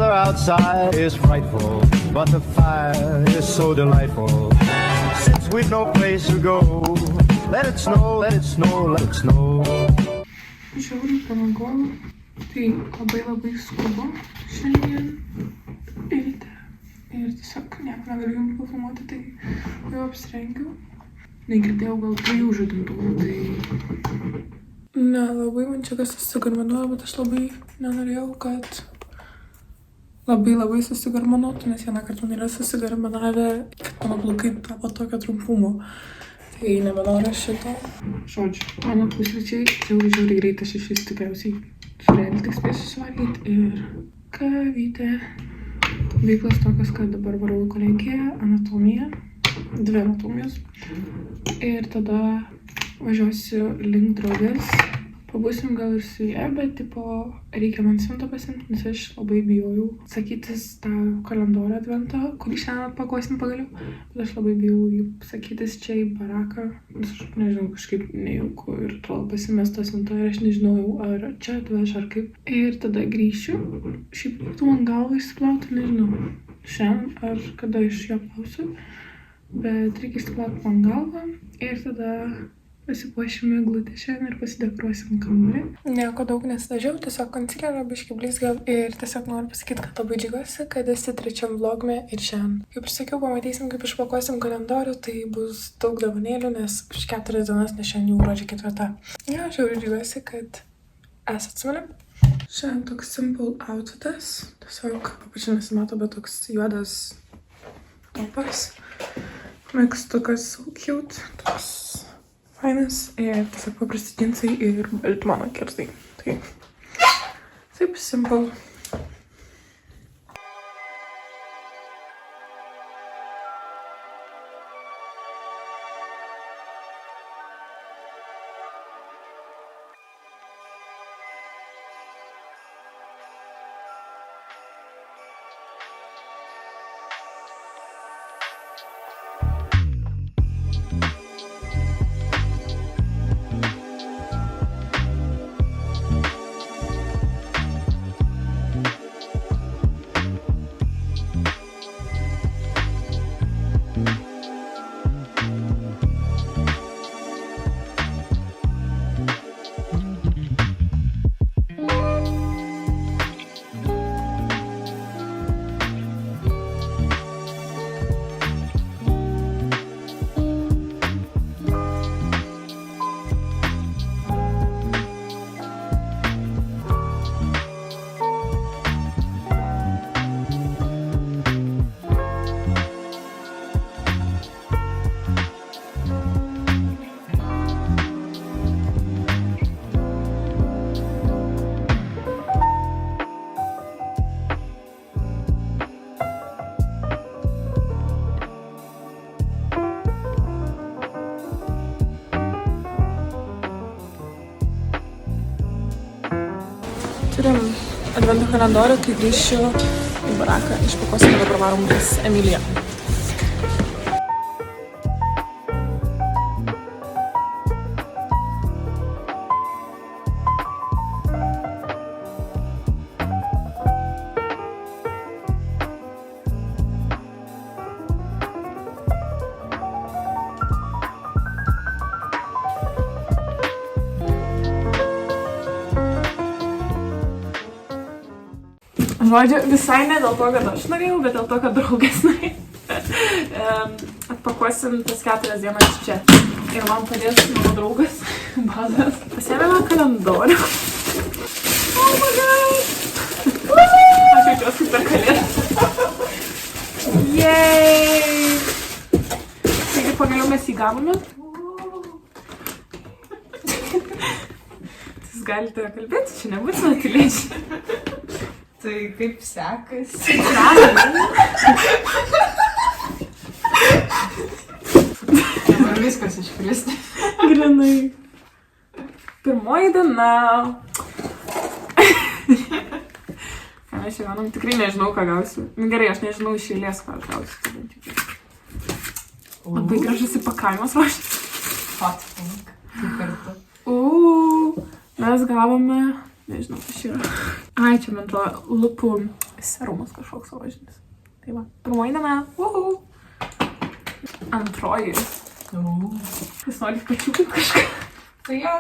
weather outside is frightful, but the fire is so delightful. Since we've no place to go, let it snow, let it snow, let it snow. Žiauriai pramiegoju, tai labai skubu šiandien ryte. Ir tiesiog nieko negaliu jums pafilmuoti, tai jau apsirengiau. Negirdėjau gal 3 žadintuvų, tai... Nelabai man čia kas susigarmanuoja, bet aš labai nenorėjau, kad labai susigarmanuotų, nes vieną kartą nėra susigarmanavę, kad mano plaukai tapo tokio trumpumo. Tai nebenoriu šito. Žodžiu, mano pusryčiai žiauriai greit, aš iš vis tikriausiai surėlį tik spėsiu suvalgyti ir kavytę. Veiklas tokios, kad dabar varau į kolegiją, anatomiją, 2 anatomijos. Ir tada važiuosiu link draugės. Pabūsim gal ir su ja, bet tipo reikia man siuntą pasimti, nes aš labai bijojau sakytis tą kalendorių advento, kurį šiandien atpakuosim pagaliau. Bet aš labai bijau jį sakytis čia į baraką, nes aš nežinau, kažkaip nejauku ir tol pasimest tą siuntą ir aš nežinojau, ar čia atveš ar kaip. Ir tada grįšiu, šiaip reiktų man galvą išsiplauti, nežinau, šiandien ar kada iš jo plausiu, bet reikia išsiplauti man galvą ir tada pasipuošime eglutę šiandien ir pasidekoruosim kambarį. Nieko daug nesidažiau, tiesiog konsilerio biškį blizgiau ir tiesiog noriu pasakyti, kad labai džiaugiuosi, kad esi 3 vlogme ir šiandien. Kaip ir sakiau, pamatysim, kaip išpakuosim kalendorių, tai bus daug dovanėlių, nes už 4 dienas, nes šiandien jau gruodžio 4. Ja, žiauriai džiaugiuosi, kad esat su manim. Šiandien toks simple outfitas, tiesiog papačiai nesimato, bet toks juodas topas. Megztukas so cute, toks fainas ir tiesiog paprasti džinsai ir mano kerzai. Tai taip simple. Turim advento kalendorių, kai grįšiu į baraką, išpakuosime dabar varom pas Emiliją. Žodžiu, visai ne dėl to, kad aš norėjau, bet dėl to, kad draugas norėjo. Atpakuosim tas 4 dienas čia. Ir man padės mano draugas, badas. Pasiėmėme kalendorių. Oh my god! Aš jaučiuos kaip per kalėdas. Yay! Taigi pagaliau mes jį gavome. Jūs galite kalbėti, čia nebūtina tylėti. Tai kaip sekasi? Dabar viskas iškristi. Grinai. Pirmoji diena. Ką mes čia gaunam? Tikrai nežinau, ką gausiu. Gerai, aš nežinau iš eilės, ką aš gausiu. Labai gražus įpakavimas ruoštis. Hot pink. Kaip kartu. Mes gavome Nežinau, kas čia yra. Ai, čia man atrodo lūpų serumas kažkoks rožinis. Tai va, pirmoji diena. Uhu. Antroji. Kas nori pačiūkų kažką? Tai jo.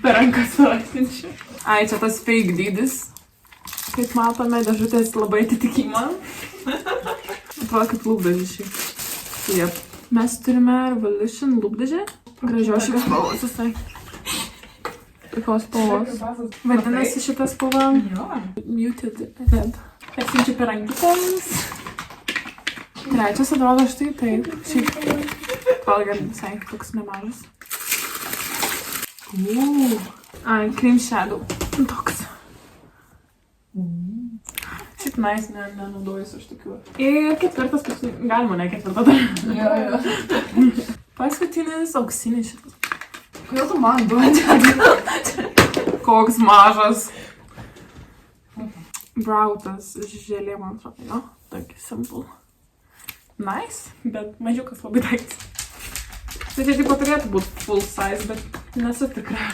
Per rankas suraksinčiau. Ai, čia tas fake dydis. Kaip matome, dėžutės labai atitikimą. Atrodo kaip lūpdažiai. Taip. Mes turime Revolution lūpdažį. Gražios šios spalvos visai. Tokios spalvos. Vadinasi šitą spalvą Muted Red. Atsinčiu per rankytėms. Trečias atrodo štai taip. Šiaip valgant visai toks nemažas. Ai, Cream Shadow. Toks. Šiaip nice, nenaudojusi aš tokių. Ir ketvirtas, kaip galima, ne ketvirtą dar. Jo. Paskutinis auksinis šitas. Kodėl tu man duodi? Koks mažas. Brautas želė, man atrodo, jo. Tokį simple. Nice, bet mažiukas labai daiktas. Tai čia taip pat turėtų būti full size, bet nesu tikra.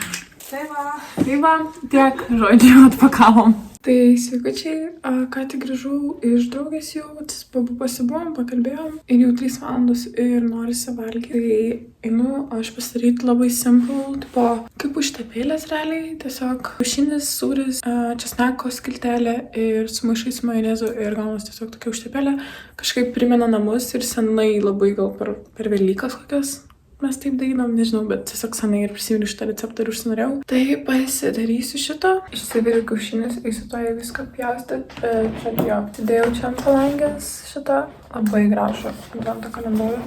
Tai va. Tai va, tiek žodžių atpakavom. Tai sveikučiai, ką tik grįžau iš draugės jau, pasibuvom, pakalbėjom ir jau 3 valandos ir norisi valgyti. Tai einu aš pasidaryti labai simple, tipo kaip užtepėlės realiai, tiesiog kiaušinis, sūris, česnako skiltelė ir sumaišai su majonezu ir gaunas tiesiog tokia užtepėlė. Kažkaip primena namus ir senai labai gal per Velykas kokias. Mes taip darydam, nežinau, bet tiesiog senai ir prisimenu šitą receptą ir užsinorėjau. Tai pasidarysiu šito. Išsiviriu kiaušinius, eisiu to į viską pjaustyti, bet čia jo. Atidėjau čia ant palangės šitą. Labai gražų advento kalendorių.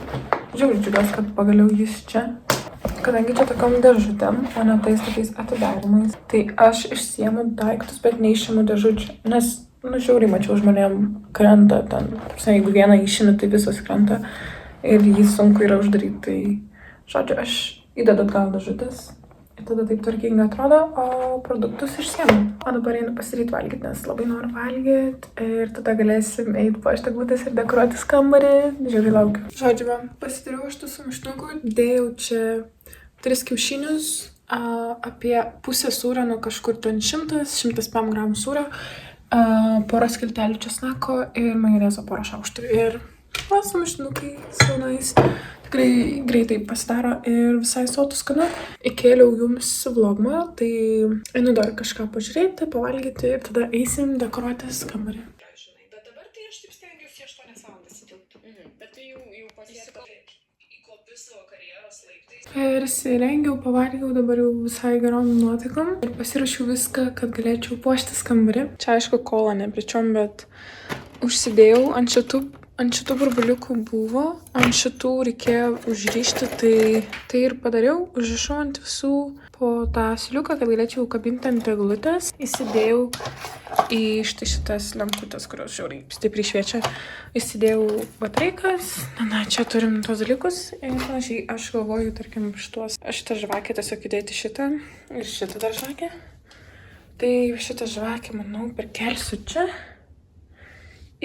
Žiauriai džiugiuosi, kad pagaliau jis čia. Kadangi čia tokiom dėžutėm, o ne tais tokiais atidarimais, tai aš išsiemu daiktus, bet neišimu dėžučių. Nes, žiauriai mačiau žmonėm krenta ten. Tarsi, jeigu vieną išimi, tai visas krenta. Ir jį sunku yra uždaryti, tai... Žodžiu, aš įdedu atgal dėžutės ir tada taip tvarkingai atrodo, o produktus išsiemu. O dabar einu pasidaryti valgyti, nes labai noriu valgyti ir tada galėsim eiti puošti eglutes ir dekoruoti kambarį. Žiauriai laukiu. Žodžiu, pasidariau aš tų sumuštinukų, dėjau čia 3 kiaušinius, apie pusę sūrio, nu kažkur ten 100-105 gramų sūrio, porą skiltelių česnako ir majonezo porą šaukštų. Ir sumuštinukai saunais. Tikrai greitai pasidaro ir visai sotų skanu. Įkėliau jums vlogmą, tai einu dar kažką pažiūrėti, pavalgyti ir tada eisim dekoruotis kambarį. Bet dabar tai aš taip stengiuosi 8 valandas įtilpti. Bet tai jau pasiekau įkopiu savo karjeros laiptais. Persirengiau, pavalgiau, dabar jau visai gerom nuotaikom. Ir pasirašiau viską, kad galėčiau puoštis kambarį. Čia aišku kola nepričiom, bet užsidėjau ant šitų burbuliukų buvo, ant šitų reikėjo užrišti, tai ir padariau, užrišau ant visų po tą siliuką, kad galėčiau kabinti ant eglutės. Įsidėjau į šitas lemputės, kurios žiauriai stipriai šviečia. Įsidėjau bataraikas, čia turim tos dalykus ir panašiai. Aš galvoju, tarkim, šitą žvakę tiesiog įdėti šitą ir šitą dar žvakę. Tai šitą žvakę, manau, perkelsiu čia.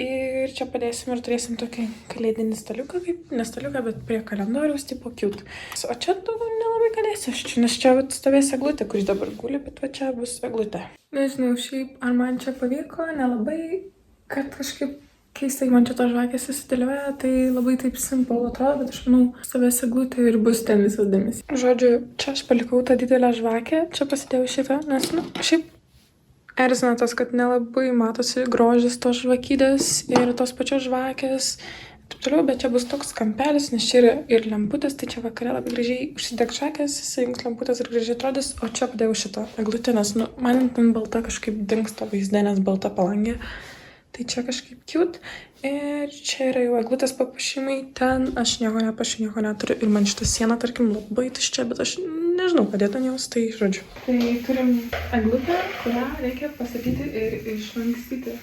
Ir čia padėsim ir turėsim tokį kalėdinį staliuką, kaip ne staliuką, bet prie kalendoriaus, tipo cute. O čia nelabai kalėsiu aš čia, nes čia stovės eglutė, kuris dabar guli, bet va čia bus eglutė. Nežinau, šiaip ar man čia pavyko, nelabai, kad kažkaip keistai man čia to žvakės susidėlioja, tai labai taip simple atrodo, bet aš manau, stovės eglutė ir bus ten visas dėmesys. Žodžiu, čia aš palikau tą didelę žvakę, čia pasidėjau šitą, nes, šiaip erzina tas, kad nelabai matosi grožis tos žvakydės ir tos pačios žvakės, taip toliau, bet čia bus toks kampelis, nes čia yra ir lemputės, tai čia vakare labai gražiai užsideg žvakės, įsijungs lemputės ir gražiai atrodys, o čia padėjau šitą eglutę, nes, man ten balta kažkaip dingsta vaizde, nes balta palangė, tai čia kažkaip cute. Ir čia yra jau eglutės papuošimai, ten aš nieko nepašiu, nieko neturiu ir man šitą sieną, tarkim, labai tuščia, bet aš nežinau, padėt ant jos, tai žodžiu. Tai turim eglutę, kurią reikia pasakyti ir išlankstyti.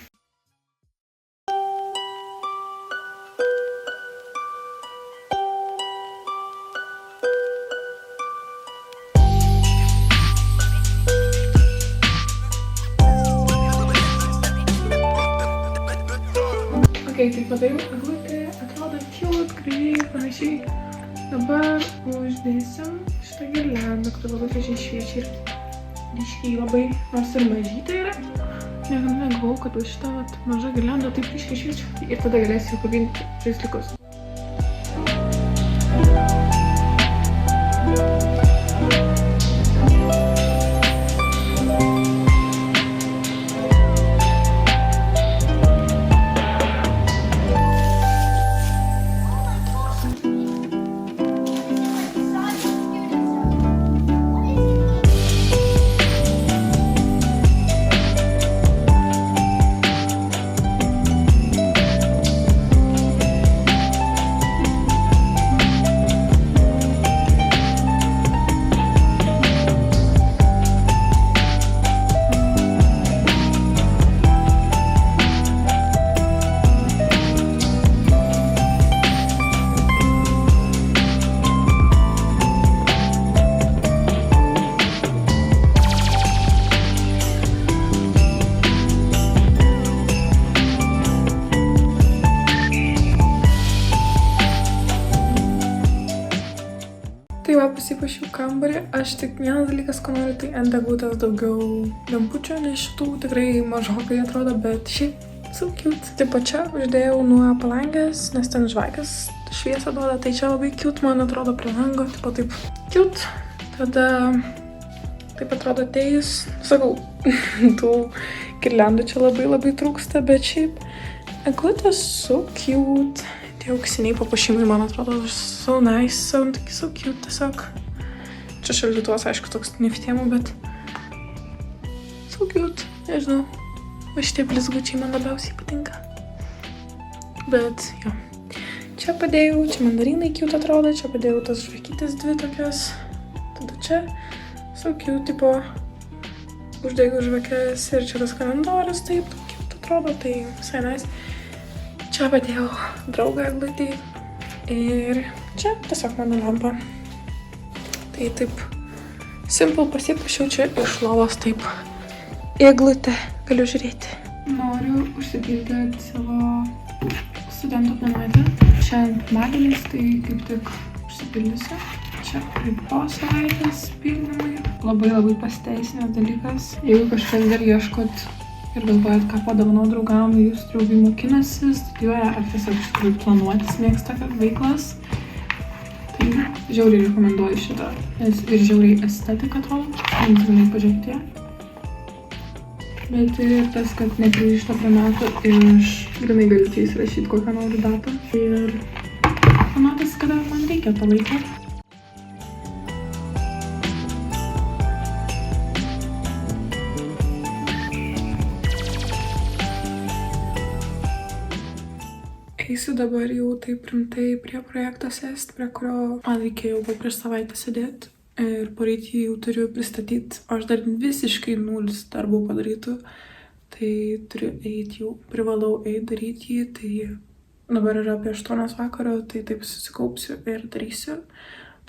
Tai padariau eglutę, atrodo cute, gražiai ir panašiai. Dabar uždėsim šitą girliandą, kuri labai gražiai šviečia ir ryškiai labai, nors ir mažytė yra. Negalvojau, kad va šitą mažą girliandą taip ryškiai šviečia. Ir tada galėsiu kabinti žaisliukus. Tai va, pasipašiau kambarį. Aš tik vienas dalykas, ko noriu, tai ant eglutės daugiau lempučių, nes šitų tikrai mažokai atrodo, bet šiaip so cute. Taip pat čia uždėjau nuo palangės, nes ten žvakės šviesą duoda, tai čia labai cute, man atrodo, prie lango. Taip pat taip cute. Tada taip atrodo atėjus, sakau, tų girliandų čia labai trūksta, bet šiaip eglutės so cute. Tie auksiniai papuošimai, man atrodo, so nice, so cute tiesiog. Čia šaldytuvas, aišku, toks neftėmų, bet so cute, nežinau. Va šitie blizgučiai man labiausiai patinka. Bet, jo. Čia padėjau, čia mandarinai cute atrodo, čia padėjau tas žvakytės dvi tokias. Tada čia so cute, tipo, uždėjau žvakės ir čia tas kalendorius, taip, cute atrodo, tai visai nice. Čia padėjau draugą eglutį ir čia tiesiog mano lampa. Tai taip simple pasipašiau čia iš lovos taip eglutę galiu žiūrėti. Noriu užsipildyti savo studentų planuotę. Čia pirmadienis, tai kaip tik užsipildysiu. Čia praeitos savaitės pildymai. Labai pasiteisinęs dalykas. Jeigu kažkas dar ieškot ir galvojat, ką padovanau draugam, jūs draugai mokinasi, studijuoja ar tiesiog iš tikrųjų planuotis mėgsta veiklas, tai žiauriai rekomenduoju šitą, nes ir žiauriai estetika atrodo, mintinai pažiūrėti ją. Bet ir tas, kad nepririšta prie metų ir aš grinai galiu čia įsirašyti kokią noriu datą ir planuotis, kada man reikia to laiko. Eisiu dabar jau taip rimtai prie projekto sėst, prie kurio man reikėjo jau prieš savaitę sėdėti ir poryt jį jau turiu pristatyti, o aš dar visiškai nulis darbų padarytų, tai turiu eiti jau, privalau eiti daryti jį, tai dabar yra apie 8 vakaro, tai taip susikaupsiu ir darysiu.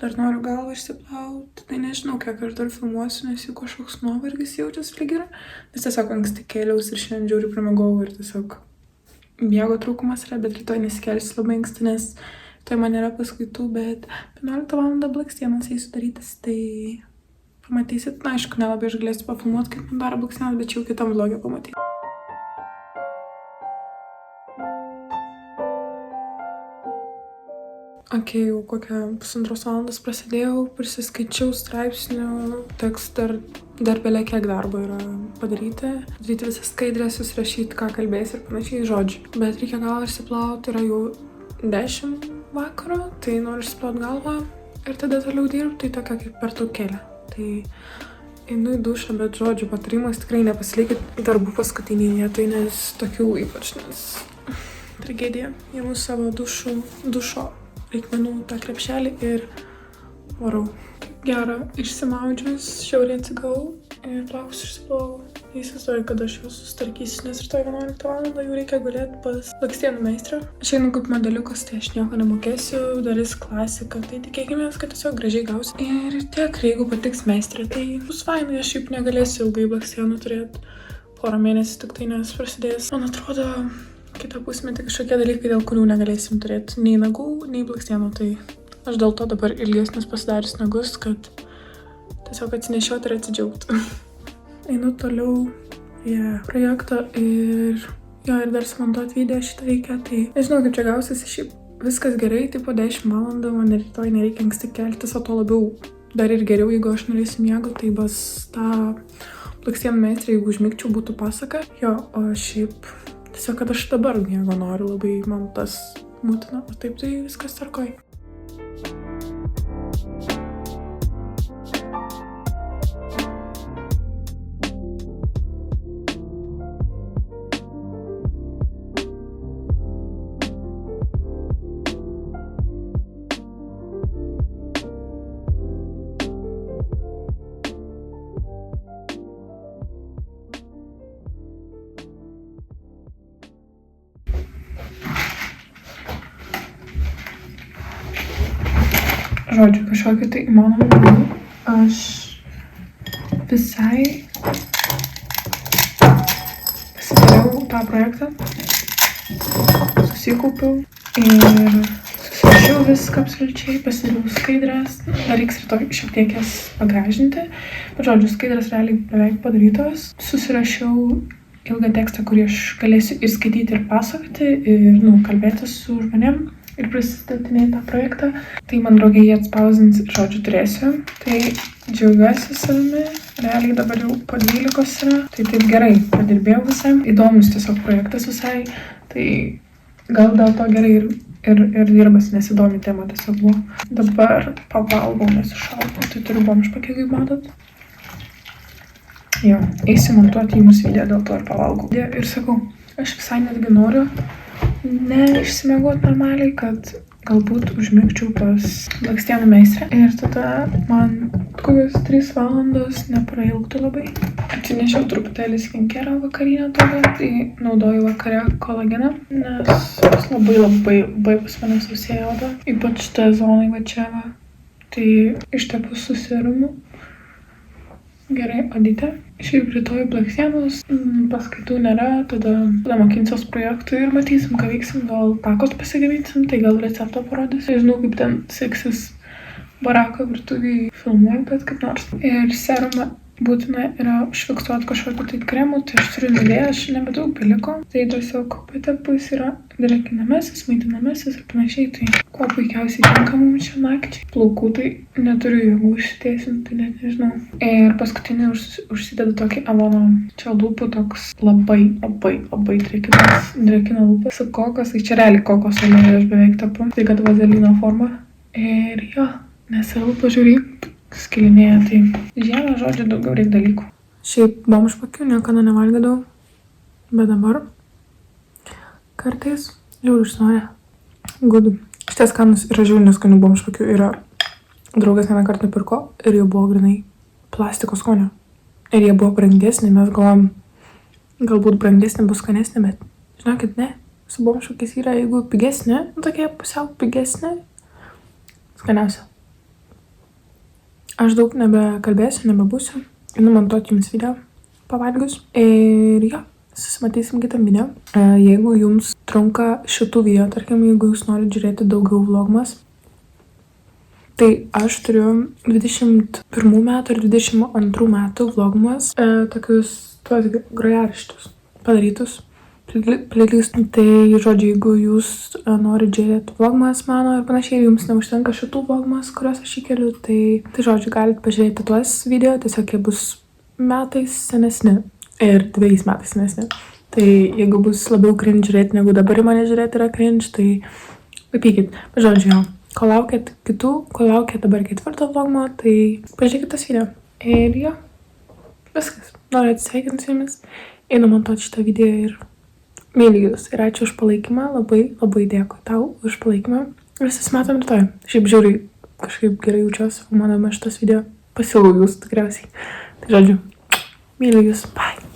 Dar noriu galvą išsiplauti, tai nežinau, kiek aš dar filmuosiu, nes jau kažkoks nuovargis jaučiasi lyg yra, nes tiesiog anksti kėliausi ir šiandien žiauriai pramigau ir tiesiog miego trūkumas yra, bet rytoj nesikelsiu labai anksti, nes rytoj man yra paskaitų, bet 11 val. Blakstienas eisiu darytis, tai pamatysit. Na, aišku, nelabai aš galėsiu pafilmuoti, kaip man daro blakstienas, bet jau kitam vlogė pamatyti. Ok, jau kokią 1,5 valandos prasidėjau, prisiskaičiau straipsnių, teks dar belia kiek darbo yra padaryti. Daryti visas skaidrės, susirašyti, ką kalbės ir panašiai žodžių. Bet reikia galvą išsiplauti, yra jau 10 vakaro, tai noriu išsiplauti galvą ir tada toliau dirbti, tai tokia kaip pertraukėlė. Tai einu į dušą, bet žodžiu patarimas tikrai nepasilikit darbų paskutinį vietoj, nes tokių ypač, nes tragedija. Imu savo dušo reikmenų tą krepšelį ir varau. Gerą išsimaudžius, šiauriai atsigavau ir plaukus išsiplovau. Įsivaizduoju, kad aš jau sustarkysiu, nes rytoj 11 val. Jau reikia gulėti pas blakstienų meistrą. Aš einu kaip modeliukas, tai aš nieko nemokėsiu, darys klasiką, tai tikėkimės, kad tiesiog gražiai gausiu. Ir tiek, jeigu patiks meistrė, tai bus fainai, aš šiaip negalėsiu ilgai blakstienų turėti porą mėnesių tik tai, nes prasidės, man atrodo, kitą pusmetį kažkokie dalykai, dėl kurių negalėsim turėti nei nagų, nei blakstienų, tai aš dėl to dabar ilgesnis pasidarius nagus, kad tiesiog atsinešioti ir atsidžiaugti. einu toliau projektą ir dar sumontuoti video šitą reikia, tai nežinau, kaip čia gausis, šiaip viskas gerai, tai po 10 valandų, man rytoj nereikia anksti keltis, o to labiau dar ir geriau, jeigu aš norėsiu miego, tai bus tą blakstienų meistrą, jeigu užmigčiau, būtų pasaka. Jo, o šiaip tiesiog, kad aš dabar miego noriu, labai man tas mūtina, o taip tai viskas tvarkoj. Žodžiu, kažkokį tai įmanomą būdų. Aš visai pasidariau tą projektą, susikaupiau ir susirašiau viską absoliučiai, pasidariau skaidres, dar reiks rytoj šiek tiek jas pagražinti, bet žodžiu, skaidres realiai beveik padarytos. Susirašiau ilgą tekstą, kurį aš galėsiu ir skaityti, ir pasakoti, ir kalbėti su žmonėm. Ir prisistatinėti tą projektą, tai man draugė jį atspausdins, žodžiu, turėsiu. Tai džiaugiuosi savimi, realiai dabar jau po 12 yra, tai taip gerai padirbėjau visai. Įdomus tiesiog projektas visai, tai gal dėl to gerai ir dirbasi, nes įdomi tema tiesiog buvo. Dabar pavalgau, nes iššalpau, tai turiu bomžpakį, kaip matot. Jo, eisiu montuoti jums video, dėl to ir pavalgau. Ir sakau, aš visai netgi noriu neišsimiegot normaliai, kad galbūt užmigčiau pas blakstienų meistrę. Ir tada man kokios 3 valandos neprailgtų labai. Atsinešiau truputėlį skincare vakarinę tokią, tai naudoju vakare kolageną, nes labai pas mane sausėja oda. Ypač šitą zonai va čia va. Tai ištepu su serumu. Gerai, odytė. Šiaip rytoj blakstienos, paskaitų nėra, tada mokinsiuos projektų ir matysim, ką veiksim, gal takos pasigaminsim, tai gal receptą parodysiu. Žinau, kaip ten seksis barako virtuvėj filmuoju, bet kaip nors. Ir serumą būtina yra užfiksuoti kažkokiu tai kremu, tai aš turiu nuvėję, aš nebedaug beliko. Tai tiesiog patepus yra drekinamasis, maitinamasis ir panašiai, tai kuo puikiausiai tinka mums čia nakčiai. Plaukų tai neturiu jėgų užsitiesinti, tai net nežinau. Ir paskutinį užsidedu tokį Avono čia lūpų, toks labai drekina lūpas. Su kokos, tai čia realiai kokos aliejų aš beveik tapu, tai kad vazelino forma. Ir jo, nes ir lūpą žiūri. Skilinėja, tai žiemą, žodžiu, daugiau reikia dalykų. Šiaip bomžpakių niekada nevalgydavau, bet dabar kartais žiūriu užsinorę. Gudu. Šitas skanus yra žiūrinės skanių bomžpakių, yra draugas vieną kartą nupirko ir jie buvo grinai plastiko skonio. Ir jie buvo brangesni, mes galvom, galbūt brangesni bus skanesni, bet žinokit, ne, su bomžpakiais yra, jeigu pigesni, tokie pusiau pigesni, skaniausia. Aš daug nebekalbėsiu, nebebūsiu. Einu montuoti jums video pavalgius. Ir jo, susimatysim kitam video. Jeigu jums trunka šitų video, tarkim, jeigu jūs norite žiūrėti daugiau vlogmas, tai aš turiu 21 metų ir 22 metų vlogmas, tokius tuos grojaraščius padarytus. Playlist. Tai, žodžiu, jeigu jūs norite žiūrėti vlogmas mano ir panašiai, ir jums neužtenka šitų vlogmas, kuriuos aš įkeliu, tai žodžiu, galite pažiūrėti tuos video, tiesiog jie bus metais senesni ir 2 metais senesni. Tai jeigu bus labiau cringe žiūrėti, negu dabar į mane žiūrėti yra cringe, tai papykit. Bet žodžiu, jo, kol laukiat kitų, kol laukiat dabar 4 vlogmo, tai pažiūrėkit tas video. Ir jo, viskas. Noriu atsisveikinti su jumis, einu montuoti šitą video ir myliu jūs ir ačiū už palaikymą, labai dėkui tau už palaikymą. Visus matom rytoj. Šiaip žiūri, kažkaip gerai jaučiuosi, filmuodama šitas video. Pasilau jūs tikriausiai. Tai žodžiu, myliu jūs, bye.